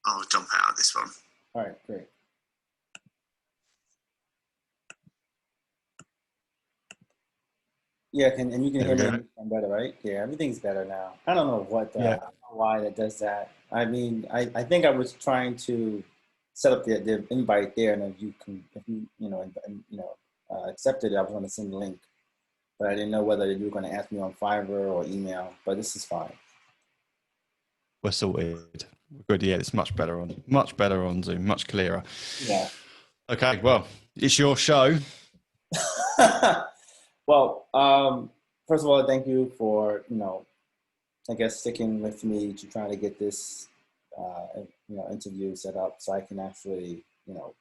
I'll jump out of this one. All right, great. Yeah, and you can hear me better, right? Yeah, everything's better now. I don't know what, I don't know why that does that. I mean, I think I was trying to set up the invite there, and if you accepted it, I was going to send the link, but I didn't know whether you were going to ask me on Fiverr or email. But this is fine. We're sorted. We're good. Yeah, it's much better on Zoom, much clearer. Yeah. Okay. Well, it's your show. Well, first of all, thank you for, I guess sticking with me to try to get this, interview set up so I can actually, learn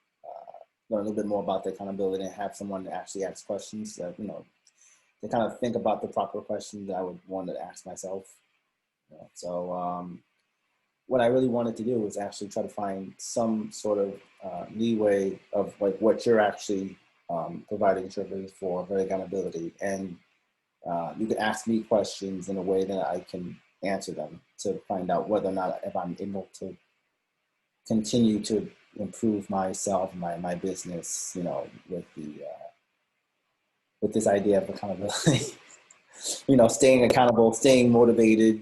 a little bit more about the accountability and have someone to actually ask questions that, to kind of think about the proper questions that I would want to ask myself. So what I really wanted to do was actually try to find some sort of leeway of like what you're actually providing services for accountability, and you can ask me questions in a way that I can answer them to find out whether or not if I'm able to continue to improve myself, my business, with this idea of accountability. Staying accountable, staying motivated.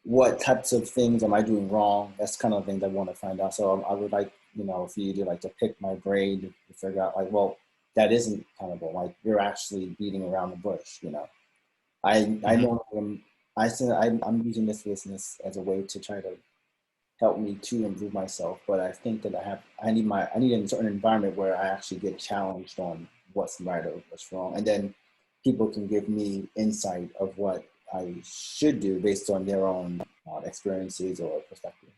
What types of things am I doing wrong? That's kind of things I want to find out. So I would like, for you to pick my brain to figure out like, well, that isn't accountable. Like you're actually beating around the bush. I know I'm using this business as a way to try to help me to improve myself. But I think that I need a certain environment where I actually get challenged on what's right or what's wrong. And then people can give me insight of what I should do based on their own experiences or perspectives.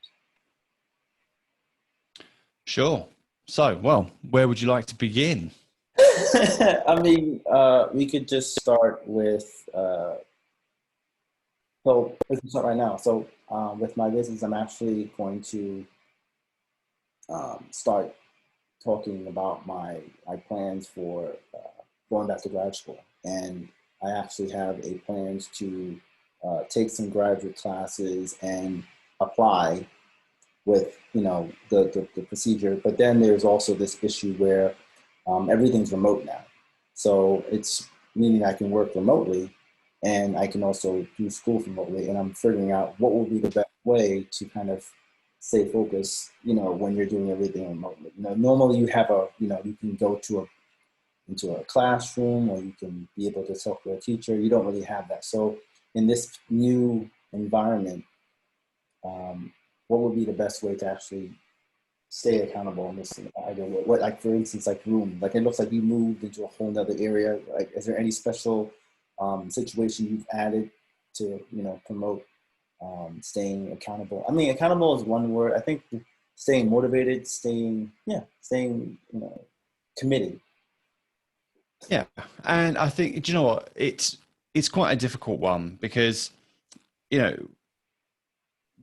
Sure. So, well, where would you like to begin? I mean, we could just start with, so let's start right now. So with my business, I'm actually going to start talking about my plans for going back to grad school. And I actually have a plans to take some graduate classes and apply with, the procedure. But then there's also this issue where everything's remote now. So it's meaning I can work remotely and I can also do school remotely. And I'm figuring out what will be the best way to kind of stay focused, when you're doing everything remotely. Normally you have you can go into a classroom, or you can be able to talk to a teacher. You don't really have that. So in this new environment, what would be the best way to actually stay accountable in this idea? What, like for instance, like room, like it looks like you moved into a whole nother area. Like, is there any special situation you've added to, promote staying accountable? I mean, accountable is one word. I think staying motivated, staying committed. Yeah, and I think, do you know what? It's quite a difficult one because,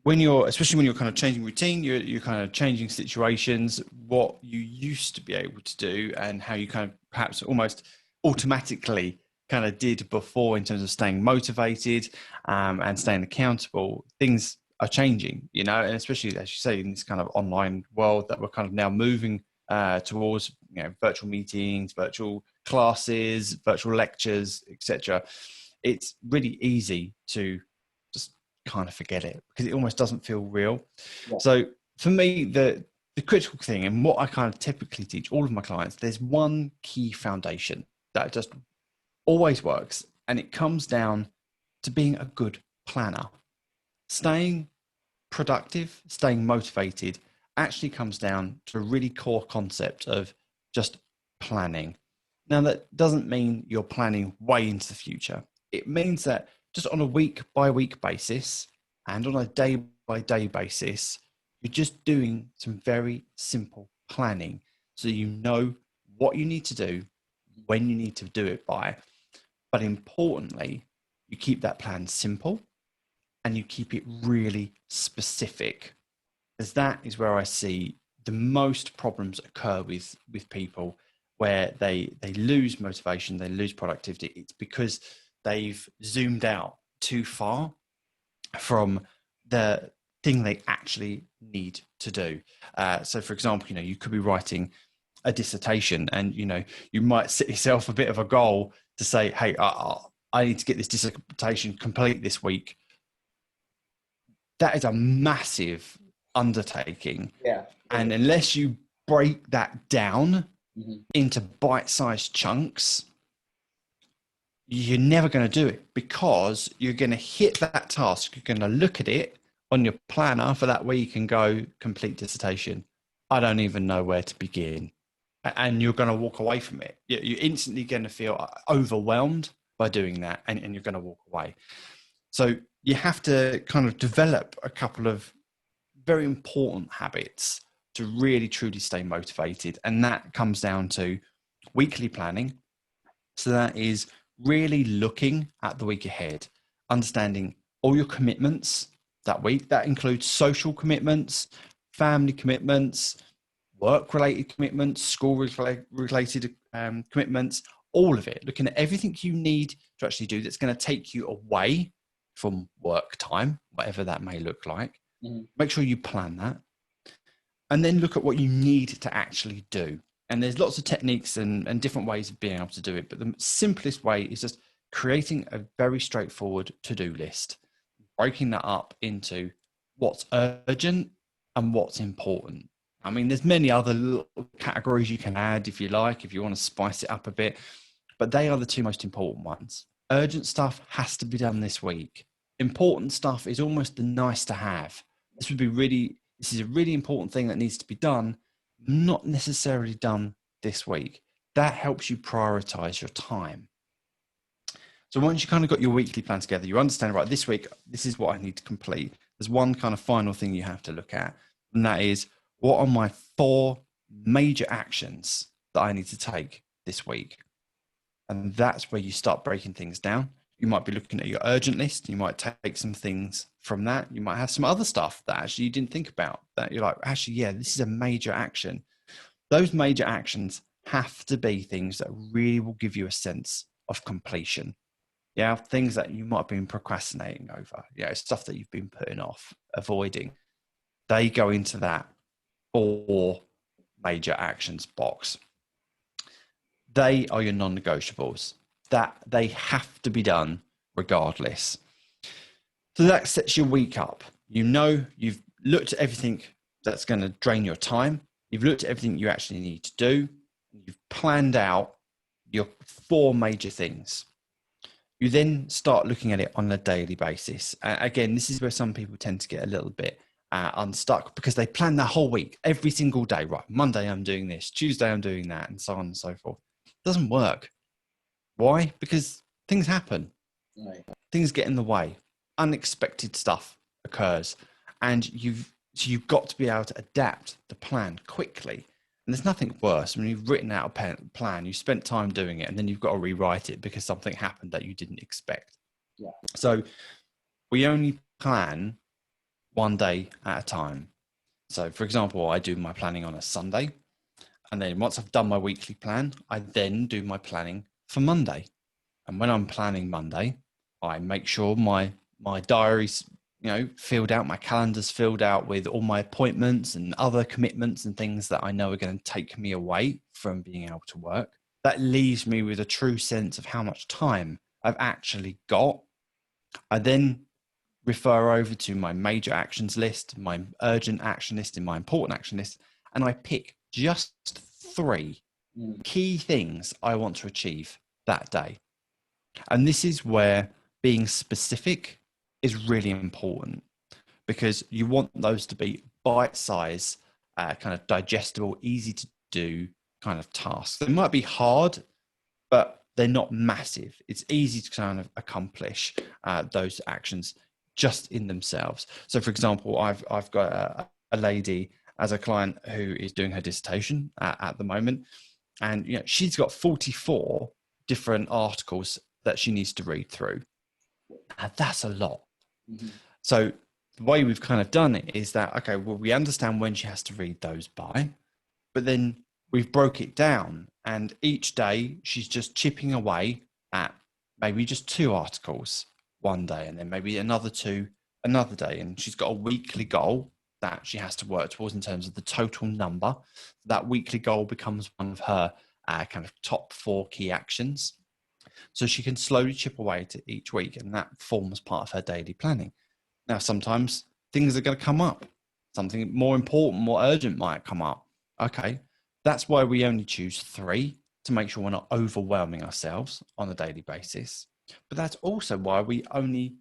especially when you're kind of changing routine, you're kind of changing situations, what you used to be able to do and how you kind of perhaps almost automatically kind of did before in terms of staying motivated and staying accountable. Things are changing, and especially, as you say, in this kind of online world that we're kind of now moving towards, virtual meetings, virtual classes, virtual lectures, etc. It's really easy to just kind of forget it because it almost doesn't feel real. Yeah. So for me, the critical thing, and what I kind of typically teach all of my clients, there's one key foundation that just always works, and it comes down to being a good planner. Staying productive, staying motivated actually comes down to a really core concept of just planning. Now, that doesn't mean you're planning way into the future. It means that just on a week-by-week basis and on a day-by-day basis, you're just doing some very simple planning so you know what you need to do, when you need to do it by. But importantly, you keep that plan simple and you keep it really specific, as that is where I see the most problems occur with people, where they lose motivation, they lose productivity. It's because they've zoomed out too far from the thing they actually need to do. So for example, you could be writing a dissertation, and you might set yourself a bit of a goal to say, hey, I need to get this dissertation complete this week. That is a massive undertaking. Yeah. And unless you break that down Mm-hmm. into bite-sized chunks, you're never going to do it, because you're going to hit that task. You're going to look at it on your planner for that week and go, complete dissertation. I don't even know where to begin. And you're going to walk away from it. You're instantly going to feel overwhelmed by doing that, and you're going to walk away. So you have to kind of develop a couple of very important habits to really truly stay motivated. And that comes down to weekly planning. So that is really looking at the week ahead, understanding all your commitments that week. That includes social commitments, family commitments, work-related commitments, school-related commitments, all of it. Looking at everything you need to actually do that's going to take you away from work time, whatever that may look like. Mm-hmm. Make sure you plan that. And then look at what you need to actually do. And there's lots of techniques and different ways of being able to do it. But the simplest way is just creating a very straightforward to-do list, breaking that up into what's urgent and what's important. I mean, there's many other little categories you can add if you like, if you want to spice it up a bit, but they are the two most important ones. Urgent stuff has to be done this week. Important stuff is almost the nice to have. This is a really important thing that needs to be done, not necessarily done this week. That helps you prioritize your time. So once you kind of got your weekly plan together, you understand, right, this week, this is what I need to complete. There's one kind of final thing you have to look at, and that is, what are my 4 major actions that I need to take this week? And that's where you start breaking things down. You might be looking at your urgent list. You might take some things from that. You might have some other stuff that actually you didn't think about, that you're like, actually, yeah, this is a major action. Those major actions have to be things that really will give you a sense of completion. Yeah, things that you might have been procrastinating over. Yeah, stuff that you've been putting off, avoiding. They go into that 4 major actions box. They are your non-negotiables, that they have to be done regardless. So that sets your week up. You've looked at everything that's going to drain your time. You've looked at everything you actually need to do. You've planned out your 4 major things. You then start looking at it on a daily basis. Again, this is where some people tend to get a little bit unstuck, because they plan their whole week, every single day. Right, Monday I'm doing this, Tuesday I'm doing that, and so on and so forth. It doesn't work. Why? Because things happen. Right. Things get in the way. Unexpected stuff occurs, and you've got to be able to adapt the plan quickly. And there's nothing worse when you've written out a plan, you spent time doing it, and then you've got to rewrite it because something happened that you didn't expect. Yeah. So we only plan one day at a time. So for example, I do my planning on a Sunday, and then once I've done my weekly plan, I then do my planning for Monday. And when I'm planning Monday, I make sure my diary's filled out, my calendar's filled out with all my appointments and other commitments and things that I know are going to take me away from being able to work. That leaves me with a true sense of how much time I've actually got. I then refer over to my major actions list, my urgent action list, and my important action list, and I pick just 3 key things I want to achieve that day. And this is where being specific is really important, because you want those to be bite-sized, kind of digestible, easy to do kind of tasks. They might be hard, but they're not massive. It's easy to kind of accomplish those actions just in themselves. So for example, I've got a lady as a client who is doing her dissertation at the moment, and she's got 44 different articles that she needs to read through. And that's a lot. Mm-hmm. So the way we've kind of done it is that, okay, well, we understand when she has to read those by, but then we've broke it down, and each day she's just chipping away at maybe just 2 articles one day, and then maybe another 2 another day, and she's got a weekly goal that she has to work towards in terms of the total number. That weekly goal becomes one of her kind of top 4 key actions. So she can slowly chip away to each week, and that forms part of her daily planning. Now, sometimes things are going to come up. Something more important, more urgent might come up. Okay, that's why we only choose 3 to make sure we're not overwhelming ourselves on a daily basis. But that's also why we only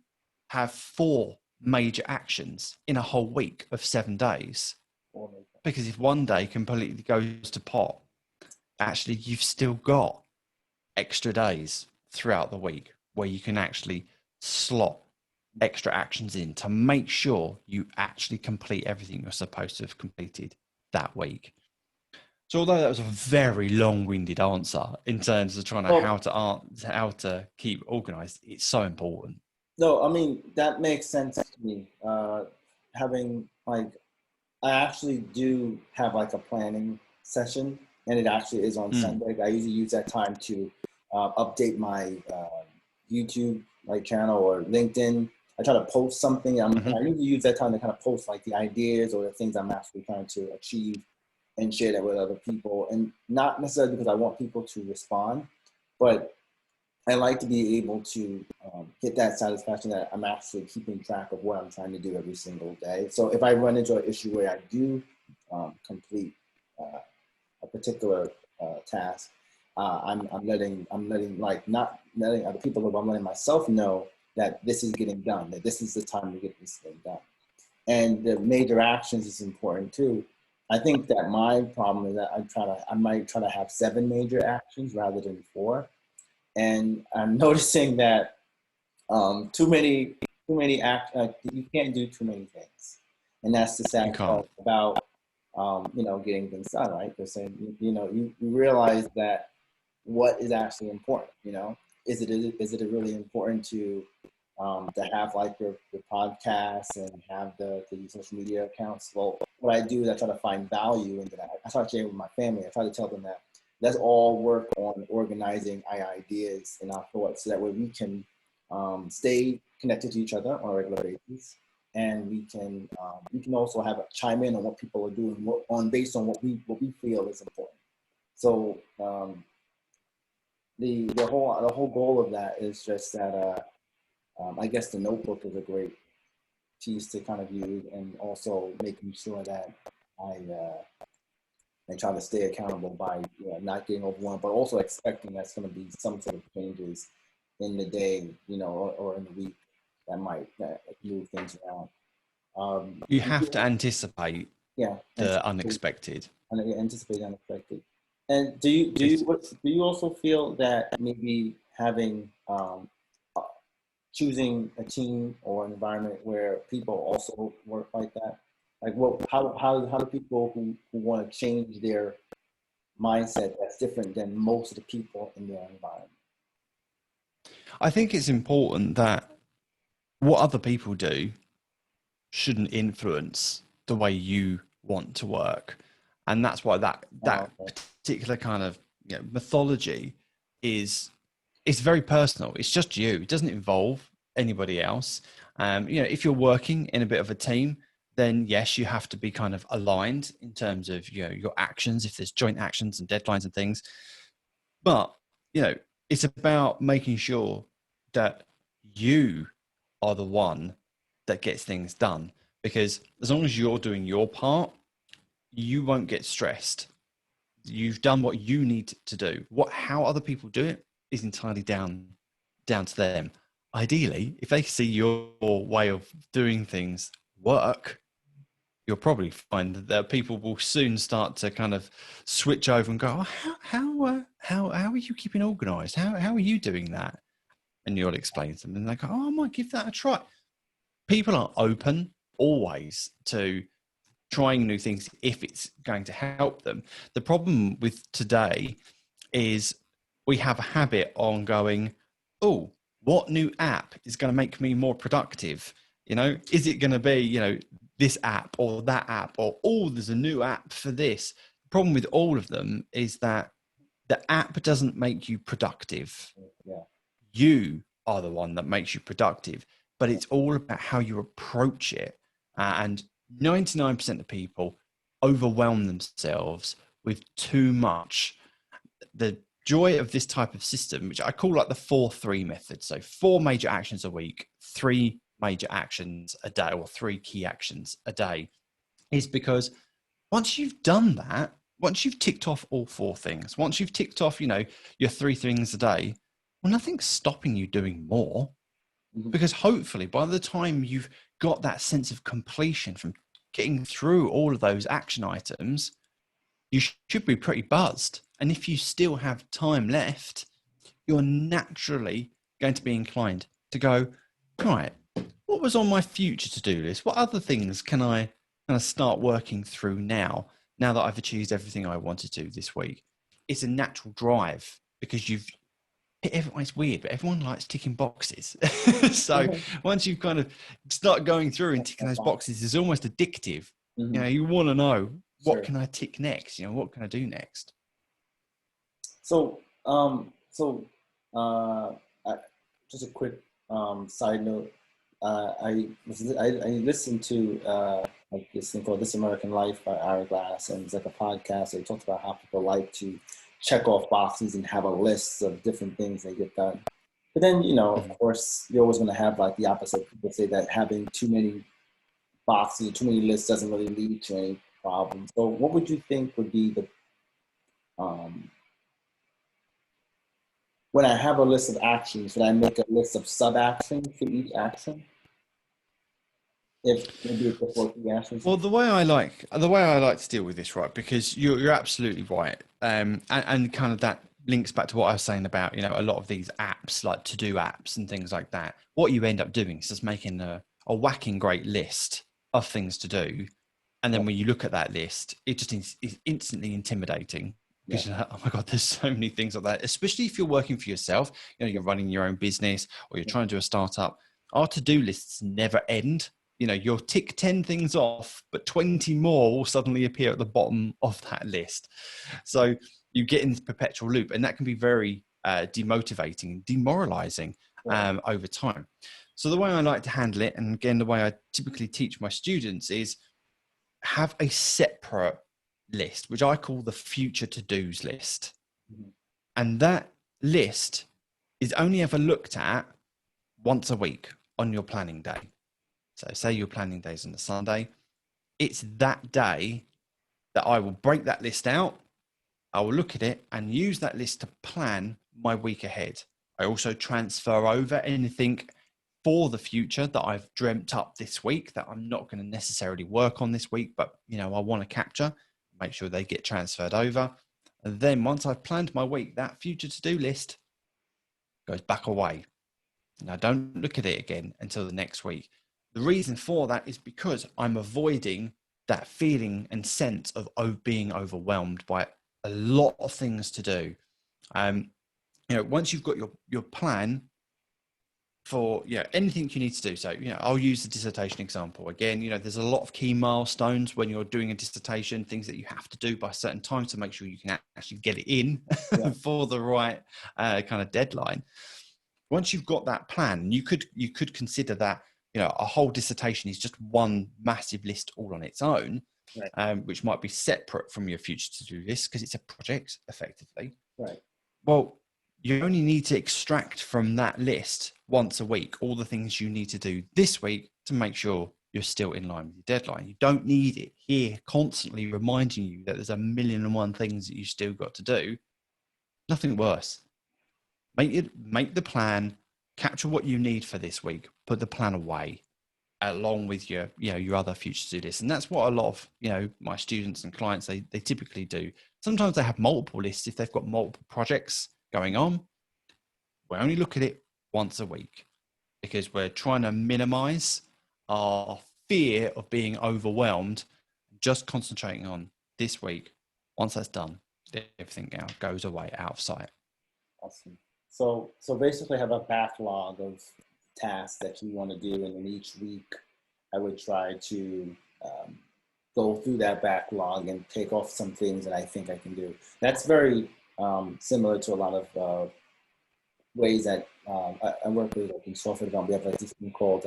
have 4 major actions in a whole week of 7 days. Because if one day completely goes to pot, actually you've still got extra days throughout the week where you can actually slot extra actions in to make sure you actually complete everything you're supposed to have completed that week. So although that was a very long-winded answer in terms of trying to how to keep organized, it's so important. No, I mean, that makes sense to me. Having like, I actually do have like a planning session, and it actually is on Sunday. I usually use that time to update my YouTube like channel or LinkedIn. I try to post something. I usually use that time to kind of post like the ideas or the things I'm actually trying to achieve and share that with other people. And not necessarily because I want people to respond, but I like to be able to get that satisfaction that I'm actually keeping track of what I'm trying to do every single day. So if I run into an issue where I do complete a particular task, I'm letting like not letting other people know, but I'm letting myself know that this is getting done, that this is the time to get this thing done. And the major actions is important too. I think that my problem is that I might try to have 7 major actions rather than 4. And I'm noticing that you can't do too many things, and that's the sad part about getting things done, right? Because you realize that what is actually important. Is it really important to have like your podcasts and have the social media accounts? Well, what I do is I try to find value into that. I try to share with my family. I try to tell them that let's all work on organizing our ideas and our thoughts so that way we can stay connected to each other on a regular basis. And we can also have a chime in on what people are doing based on what we feel is important. So the whole goal of that is just that I guess the notebook is a great piece to kind of use, and also making sure that I try to stay accountable by not getting overwhelmed, but also expecting that's going to be some sort of changes in the day, or in the week that might move things around. You have to anticipate the unexpected. Anticipate the unexpected. And do you also feel that maybe having choosing a team or an environment where people also work like that? Like, how do people who want to change their mindset that's different than most of the people in their environment? I think it's important that what other people do shouldn't influence the way you want to work, and that's why that particular kind of methodology is very personal. It's just you. It doesn't involve anybody else. If you're working in a bit of a team, then yes, you have to be kind of aligned in terms of your actions, if there's joint actions and deadlines and things. But it's about making sure that you are the one that gets things done, because as long as you're doing your part, you won't get stressed. You've done what you need to do. How other people do it is entirely down to them. Ideally, if they see your way of doing things work, you'll probably find that people will soon start to kind of switch over and go, oh, how are you keeping organized? How are you doing that? And you'll explain to them, and they go, oh, I might give that a try. People are open always to trying new things if it's going to help them. The problem with today is we have a habit on going, oh, what new app is going to make me more productive? Is it going to be, this app or that app, or, oh, there's a new app for this. The problem with all of them is that the app doesn't make you productive. Yeah. You are the one that makes you productive. but it's all about how you approach it. And 99% of people overwhelm themselves with too much. The joy of this type of system, which I call like the 4-3 method. So 4 major actions a week, 3 major actions a day, or 3 key actions a day, is because once you've done that, once you've ticked off all 4 things, once you've ticked off, your 3 things a day, well, nothing's stopping you doing more, because hopefully by the time you've got that sense of completion from getting through all of those action items, you should be pretty buzzed. And if you still have time left, you're naturally going to be inclined to go, right, what was on my future to-do list? What other things can I kind of start working through now that I've achieved everything I wanted to this week? It's a natural drive, because it's weird, but everyone likes ticking boxes. So once you've kind of start going through and ticking those boxes, it's almost addictive. You want to know, what can I tick next? What can I do next? So, just a quick side note. I listened to like this thing called This American Life by Ira Glass, and it's like a podcast. They talked about how people like to check off boxes and have a list of different things they get done. But then, of course, you're always going to have like the opposite. People say that having too many boxes, too many lists doesn't really lead to any problems. So what would you think would be the, when I have a list of actions, should I make a list of sub-actions for each action? If maybe it's before the actions? Well, the way I like to deal with this, right? Because you're absolutely right, and kind of that links back to what I was saying about a lot of these apps, like to-do apps and things like that. What you end up doing is just making a whacking great list of things to do, and then when you look at that list, it just is instantly intimidating, because you're like, oh my god, there's so many things like that. Especially if you're working for yourself, you're running your own business, or you're trying to do a startup. Our to-do lists never end. You'll tick 10 things off, but 20 more will suddenly appear at the bottom of that list. So you get in this perpetual loop, and that can be very demotivating and demoralizing over time. So the way I like to handle it, and again, the way I typically teach my students, is have a separate list, which I call the future to-dos list. And that list is only ever looked at once a week on your planning day. So say your planning day is on a Sunday, it's that day that I will break that list out. I will look at it and use that list to plan my week ahead. I also transfer over anything for the future that I've dreamt up this week that I'm not going to necessarily work on this week, but I want to capture, make sure they get transferred over. And then once I've planned my week, that future to-do list goes back away. And I don't look at it again until the next week. The reason for that is because I'm avoiding that feeling and sense of being overwhelmed by a lot of things to do. Once you've got your plan for anything you need to do. So I'll use the dissertation example again. There's a lot of key milestones when you're doing a dissertation, things that you have to do by a certain time to make sure you can actually get it in for the right kind of deadline. Once you've got that plan, you could consider that a whole dissertation is just one massive list all on its own, which might be separate from your future to-do list because it's a project effectively. Right. Well, you only need to extract from that list once a week all the things you need to do this week to make sure you're still in line with your deadline. You don't need it here constantly reminding you that there's 1,000,001 things that you still got to do. Nothing worse. Make the plan, capture what you need for this week, put the plan away along with your other future to-do lists. And that's what a lot of my students and clients they typically do. Sometimes they have multiple lists if they've got multiple projects going on. We only look at it once a week because we're trying to minimize our fear of being overwhelmed, just concentrating on this week. Once that's done, everything goes away out of sight. Awesome. So basically have a backlog of tasks that you want to do, and then each week I would try to go through that backlog and take off some things that I think I can do. That's very similar to a lot of ways that I work with like in software development. We have like this thing called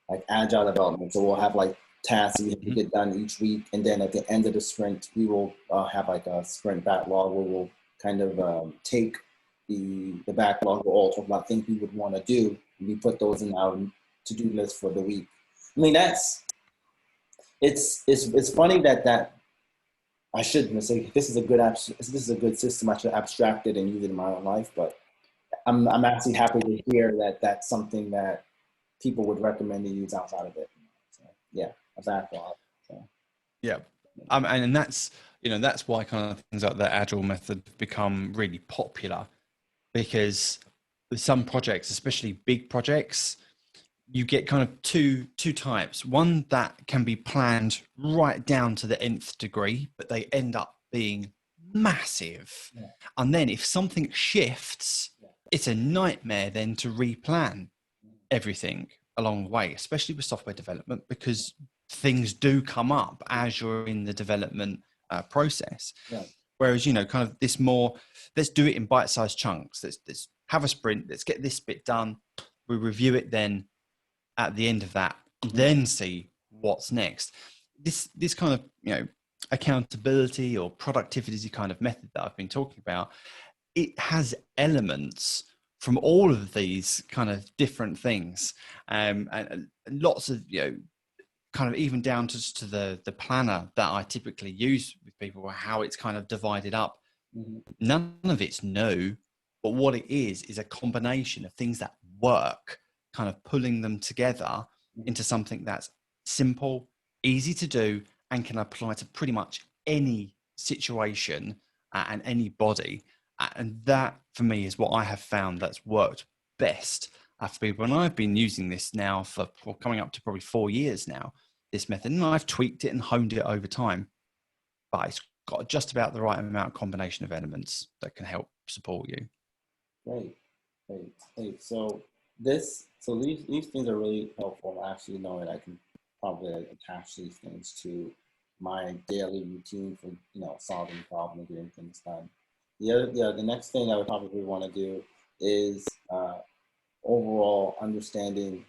like agile development. So we'll have like tasks we have to get done each week, and then at the end of the sprint, we will have like a sprint backlog where we'll kind of take the backlog or all talk about things we would want to do, and we put those in our to-do list for the week. I mean, it's funny that I shouldn't say this is a good system. I should abstract it and use it in my own life, but I'm actually happy to hear that that's something that people would recommend to use outside of it. So, yeah, a backlog. So. Yeah. And that's, that's why kind of things like the agile method have become really popular, because with some projects, especially big projects, you get kind of two types. One that can be planned right down to the nth degree, but they end up being massive. Yeah. And then if something shifts, it's a nightmare then to replan everything along the way, especially with software development, because things do come up as you're in the development process. Yeah. Whereas, kind of this more, let's do it in bite-sized chunks. Let's have a sprint. Let's get this bit done. We review it then at the end of that, then see what's next. This kind of, accountability or productivity kind of method that I've been talking about, it has elements from all of these kind of different things, and lots of kind of even down to the planner that I typically use with people, how it's kind of divided up. None of it's new, but what it is a combination of things that work, kind of pulling them together into something that's simple, easy to do, and can apply to pretty much any situation and any body. And that, for me, is what I have found that's worked best for people. And I've been using this now for coming up to probably 4 years now, this method. And I've tweaked it and honed it over time. But it's got just about the right amount of combination of elements that can help support you. Great. So these things are really helpful. Actually, knowing I can probably attach these things to my daily routine for solving problems and getting things done. The next thing I would probably want to do is overall understanding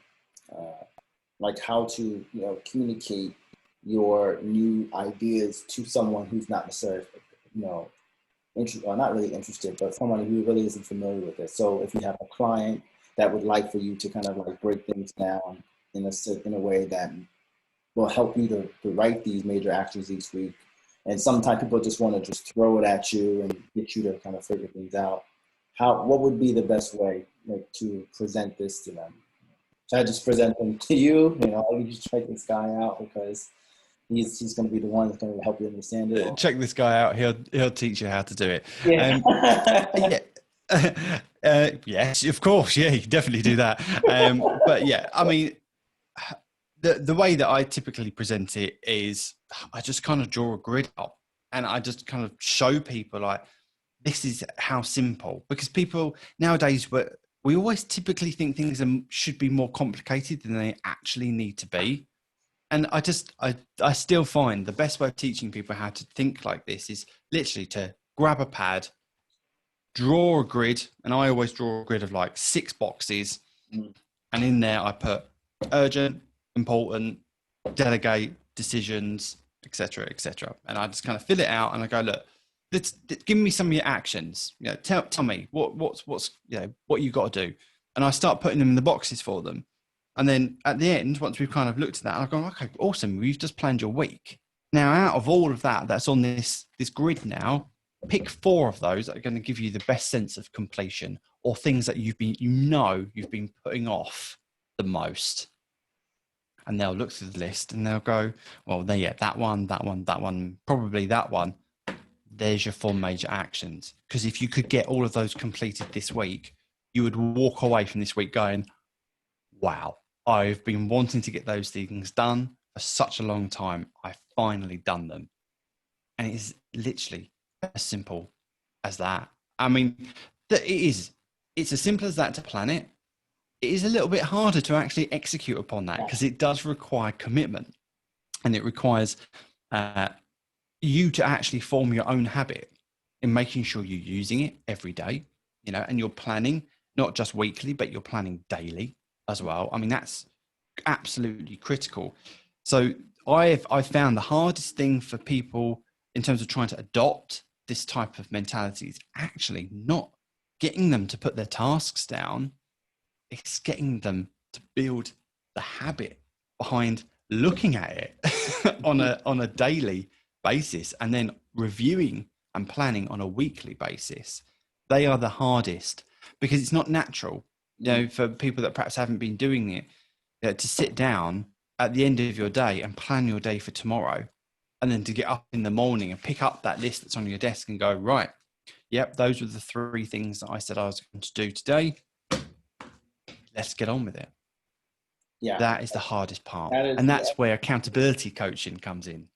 like how to communicate your new ideas to someone who's not necessarily not really interested, but someone who really isn't familiar with it. So if you have a client that would like for you to kind of like break things down in a way that will help you to write these major actions each week. And sometimes people just want to just throw it at you and get you to kind of figure things out. What would be the best way to present this to them? Should I just present them to you? You just check this guy out because he's going to be the one that's going to help you understand it. Check this guy out. He'll teach you how to do it. Yeah. Yes, of course. Yeah, you can definitely do that. But yeah, I mean, the way that I typically present it is I just kind of draw a grid up and I just kind of show people like, this is how simple, because people nowadays, we always typically think things should be more complicated than they actually need to be. And I still find the best way of teaching people how to think like this is literally to grab a pad, draw a grid, and I always draw a grid of like 6 boxes. And in there I put urgent, important, delegate, decisions, etc., etc. And I just kind of fill it out and I go, look, give me some of your actions. Tell me what's what you got to do. And I start putting them in the boxes for them. And then at the end, once we've kind of looked at that, I've gone, okay, awesome. We've just planned your week. Now, out of all of that's on this grid now, pick 4 of those that are going to give you the best sense of completion, or things that you've been putting off the most. And they'll look through the list and they'll go, well, that one, probably that one. There's your 4 major actions. Because if you could get all of those completed this week, you would walk away from this week going, wow, I've been wanting to get those things done for such a long time. I've finally done them. And it is literally as simple as that. I mean, it's as simple as that to plan it. It is a little bit harder to actually execute upon that because it does require commitment, and it requires you to actually form your own habit in making sure you're using it every day. and you're planning not just weekly, but you're planning daily as well. I mean, that's absolutely critical. So I've found the hardest thing for people in terms of trying to adopt this type of mentality is actually not getting them to put their tasks down. It's getting them to build the habit behind looking at it on a daily basis and then reviewing and planning on a weekly basis. They are the hardest because it's not natural, for people that perhaps haven't been doing it, to sit down at the end of your day and plan your day for tomorrow, and then to get up in the morning and pick up that list that's on your desk and go, right, yep, those were the 3 things that I said I was going to do today. Let's get on with it. Yeah, that is the hardest part, and that's where accountability coaching comes in.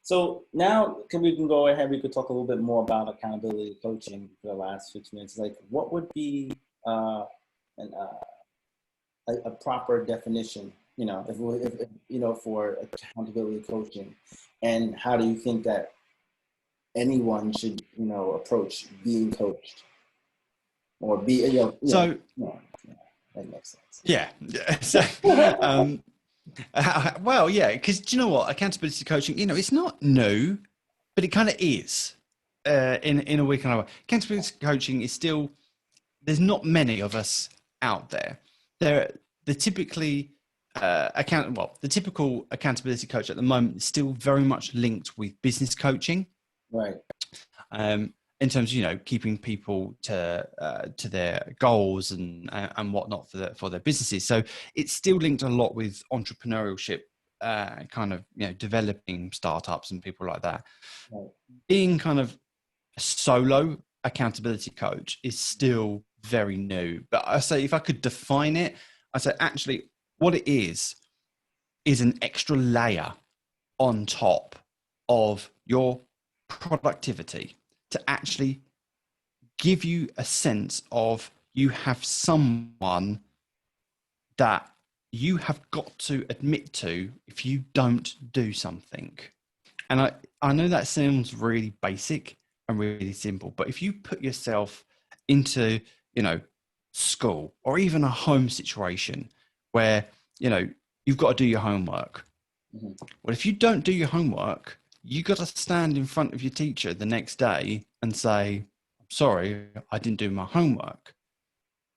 So now we can go ahead, we could talk a little bit more about accountability coaching for the last 15 minutes. Like, what would be a proper definition, if for accountability coaching, and how do you think that anyone should, approach being coached or be, that makes sense. Yeah. So, well, yeah, because do you know what? Accountability coaching, it's not new, but it kind of is in a week and a half. Accountability coaching is still, there's not many of us out there. The typical accountability coach at the moment is still very much linked with business coaching. Right. In terms of, keeping people to their goals and whatnot for their businesses. So it's still linked a lot with entrepreneurship, developing startups and people like that. Right. Being kind of a solo accountability coach is still very new. But I say, if I could define it, I say actually what it is an extra layer on top of your productivity to actually give you a sense of you have someone that you have got to admit to if you don't do something. And I know that sounds really basic and really simple, but if you put yourself into, school or even a home situation where, you've got to do your homework. Mm-hmm. Well, if you don't do your homework, you got to stand in front of your teacher the next day and say, sorry, I didn't do my homework.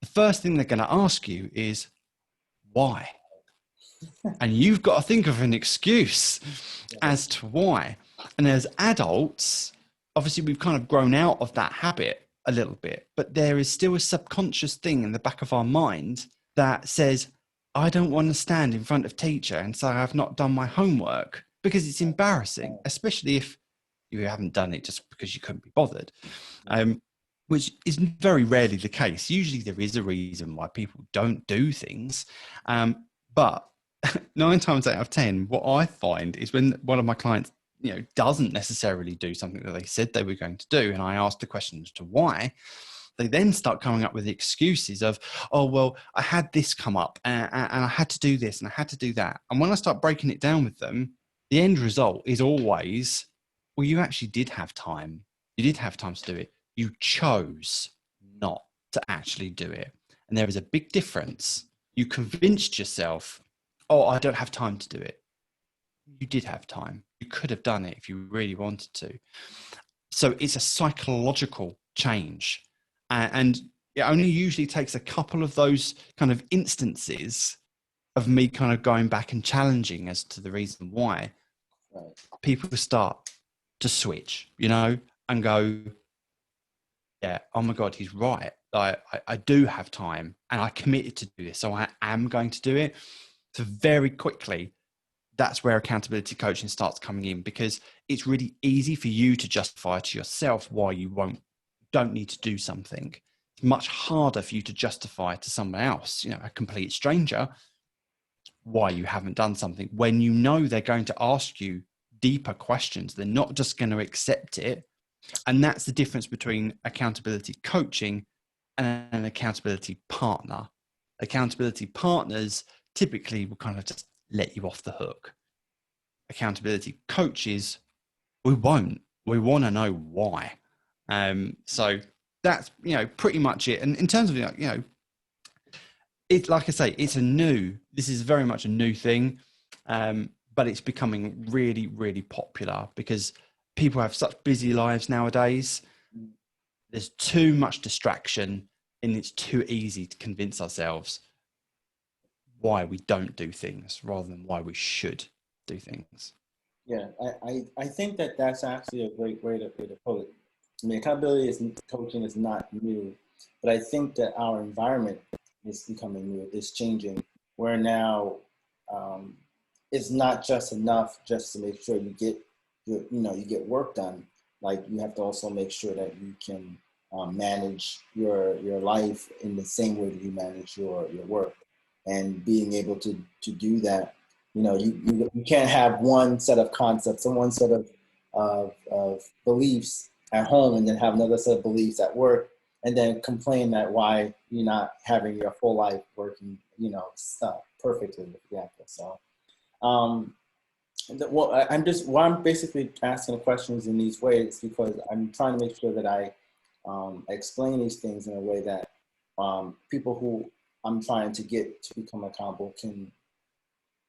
The first thing they're going to ask you is, why? And you've got to think of an excuse as to why. And as adults, obviously we've kind of grown out of that habit a little bit, but there is still a subconscious thing in the back of our mind that says, I don't want to stand in front of teacher and say I've not done my homework, because it's embarrassing, especially if you haven't done it just because you couldn't be bothered, which is very rarely the case. Usually there is a reason why people don't do things. But 9 times out of 10, what I find is when one of my clients, doesn't necessarily do something that they said they were going to do, and I ask the question as to why, they then start coming up with the excuses of, oh, well, I had this come up and I had to do this and I had to do that. And when I start breaking it down with them, the end result is always, well, you actually did have time. You did have time to do it. You chose not to actually do it. And there is a big difference. You convinced yourself, oh, I don't have time to do it. You did have time. You could have done it if you really wanted to. So it's a psychological change. And it only usually takes a couple of those kind of instances of me kind of going back and challenging as to the reason why people start to switch, and go, yeah, oh my God, he's right. I do have time and I committed to do this, so I am going to do it. So very quickly, that's where accountability coaching starts coming in, because it's really easy for you to justify to yourself why you don't need to do something. It's much harder for you to justify to someone else, a complete stranger, why you haven't done something, when they're going to ask you deeper questions. They're not just going to accept it. And that's the difference between accountability coaching and an accountability partner. Accountability partners typically will kind of just let you off the hook. Accountability coaches, we won't. We want to know why. So that's, pretty much it. And in terms of, it's like I say, this is very much a new thing, but it's becoming really, really popular because people have such busy lives nowadays. There's too much distraction, and it's too easy to convince ourselves why we don't do things rather than why we should do things. Yeah, I think that that's actually a great way to put it. I mean, accountability coaching is not new, but I think that our environment is becoming new, is changing, where now it's not just enough just to make sure you get you get work done. Like you have to also make sure that you can manage your life in the same way that you manage your work, and being able to do that. You can't have one set of concepts and one set of beliefs at home and then have another set of beliefs at work and then complain that why you're not having your full life working, perfectly with the example. So, why I'm basically asking questions in these ways because I'm trying to make sure that I explain these things in a way that people who I'm trying to get to become accountable can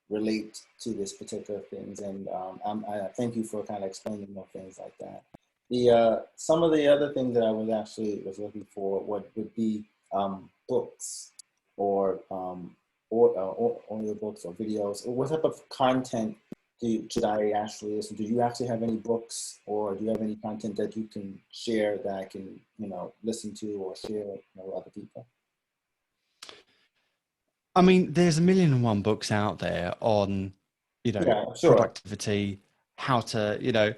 relate to this particular things. And I thank you for kind of explaining more things like that. Some of the other things that I was looking for would be books or audio books or videos. What type of content should I actually listen to? Do you actually have any books or do you have any content that you can share that I can, listen to or share with other people? I mean, there's 1,000,001 books out there on, Yeah, sure. productivity, how to,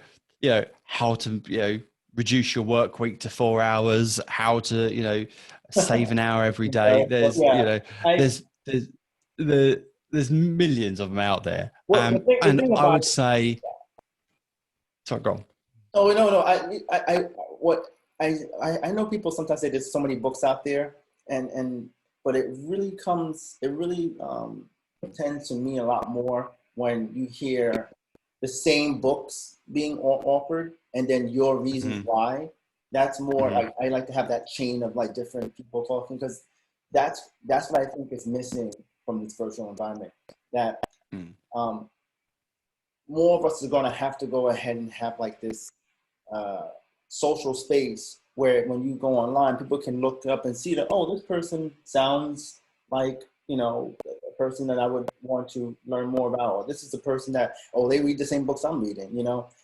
how to, reduce your work week to 4 hours, how to, save an hour every day. There's, Yeah. I there's millions of them out there. Well, the And thing I about would say, sorry, go on. Oh no. What I know people sometimes say there's so many books out there, and but it really tends to mean a lot more when you hear the same books being offered and then your reasons why. That's more Mm-hmm. like I like to have that chain of like different people talking because that's what I think is missing from this virtual environment. That um, more of us are going to have to go ahead and have like this social space where when you go online, people can look up and see that, oh, this person sounds like, a person that I would want to learn more about. Or this is the person that, oh, they read the same books I'm reading,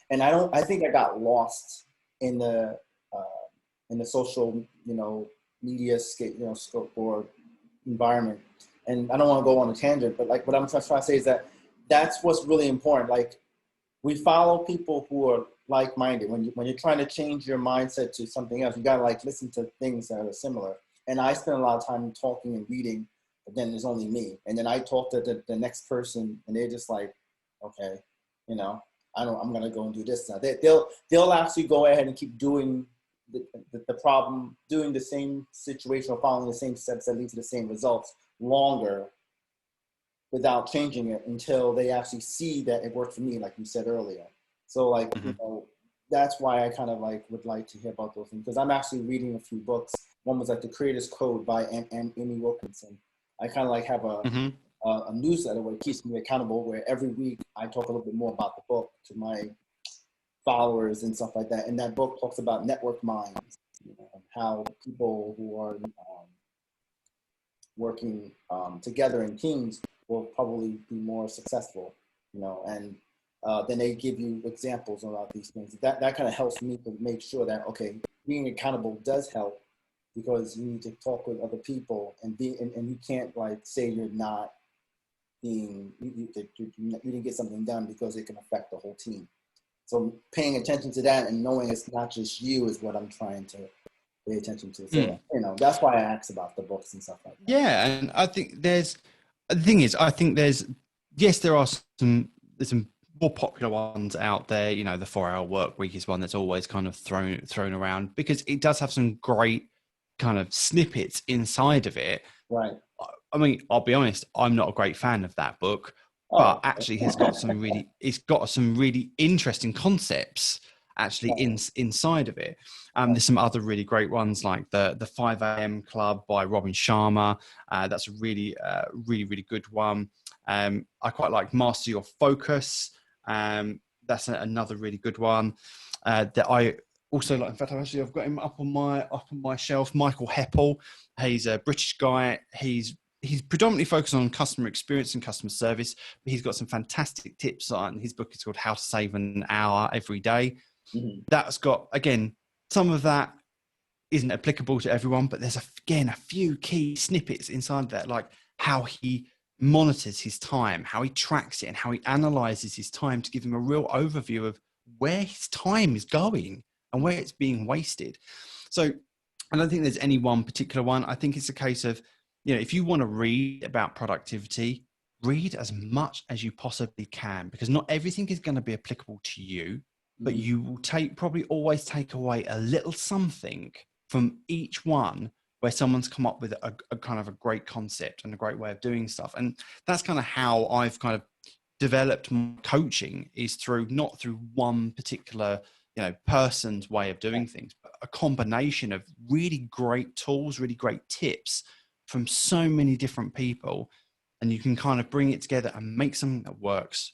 And I think I got lost in the social, media scope or environment. And I don't want to go on a tangent, but like what I'm trying to say is that that's what's really important. Like we follow people who are like-minded. When you're trying to change your mindset to something else, you gotta like listen to things that are similar. And I spend a lot of time talking and reading, but then there's only me. And then I talk to the next person, and they're just like, okay, I'm gonna go and do this now. They'll actually go ahead and keep doing the problem, doing the same situation or following the same steps that lead to the same results longer without changing it until they actually see that it worked for me, like you said earlier. So like, that's why I kind of like would like to hear about those things because I'm actually reading a few books. One was like The Creator's Code by Amy Wilkinson. I kind of like have a newsletter where it keeps me accountable, where every week I talk a little bit more about the book to my followers and stuff like that. And that book talks about network minds, how people who are working together in teams will probably be more successful, and then they give you examples about these things. That kind of helps me to make sure that, okay, being accountable does help because you need to talk with other people and you can't like say you're not being, you didn't get something done because it can affect the whole team. So paying attention to that and knowing it's not just you is what I'm trying to pay attention to. So, that's why I asked about the books and stuff like that. Yeah. And I think the thing is, I think there's some more popular ones out there. The 4-hour work week is one that's always kind of thrown around because it does have some great kind of snippets inside of it. Right. I mean, I'll be honest, I'm not a great fan of that book, Oh. but actually it's got some really interesting concepts. actually inside of it. There's some other really great ones like the 5 a.m. Club by Robin Sharma. That's a really good one. I quite like Master Your Focus. That's another really good one that I also like. In fact, I've got him up on my shelf. Michael Heppel. He's a British guy. He's predominantly focused on customer experience and customer service, but he's got some fantastic tips on his book. Is called How to Save an Hour Every Day. Mm-hmm. That's got, again, some of that isn't applicable to everyone, but there's a few key snippets inside that, like how he monitors his time, how he tracks it, and how he analyzes his time to give him a real overview of where his time is going and where it's being wasted. So I don't think there's any one particular one. I think it's a case of, if you want to read about productivity, read as much as you possibly can, because not everything is going to be applicable to you, but you will probably always take away a little something from each one where someone's come up with a kind of a great concept and a great way of doing stuff. And that's kind of how I've kind of developed my coaching, is not through one particular person's way of doing things, but a combination of really great tools, really great tips from so many different people, and you can kind of bring it together and make something that works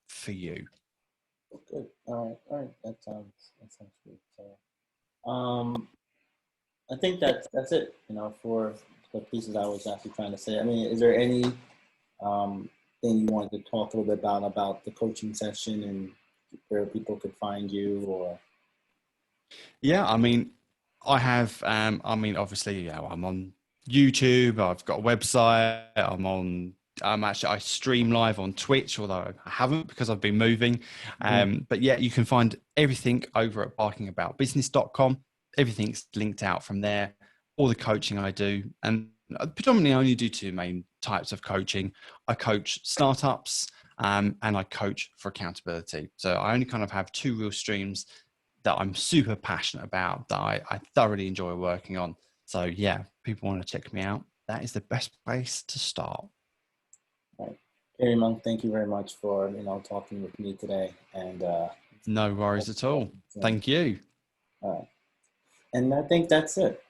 for you. Good. All right. That sounds good. So, I think that's it. For the pieces I was actually trying to say. I mean, is there any thing you wanted to talk a little bit about the coaching session and where people could find you? Or yeah, I mean, I have. Obviously, I'm on YouTube. I've got a website. I stream live on Twitch, although I haven't because I've been moving. But yeah, you can find everything over at barkingaboutbusiness.com. Everything's linked out from there. All the coaching I do, and I predominantly only do two main types of coaching. I coach startups, and I coach for accountability. So I only kind of have two real streams that I'm super passionate about, that I thoroughly enjoy working on. So yeah, people want to check me out, that is the best place to start. right. Kerry Monk, thank you very much for talking with me today. And no worries at all. Thank you. All right. And I think that's it.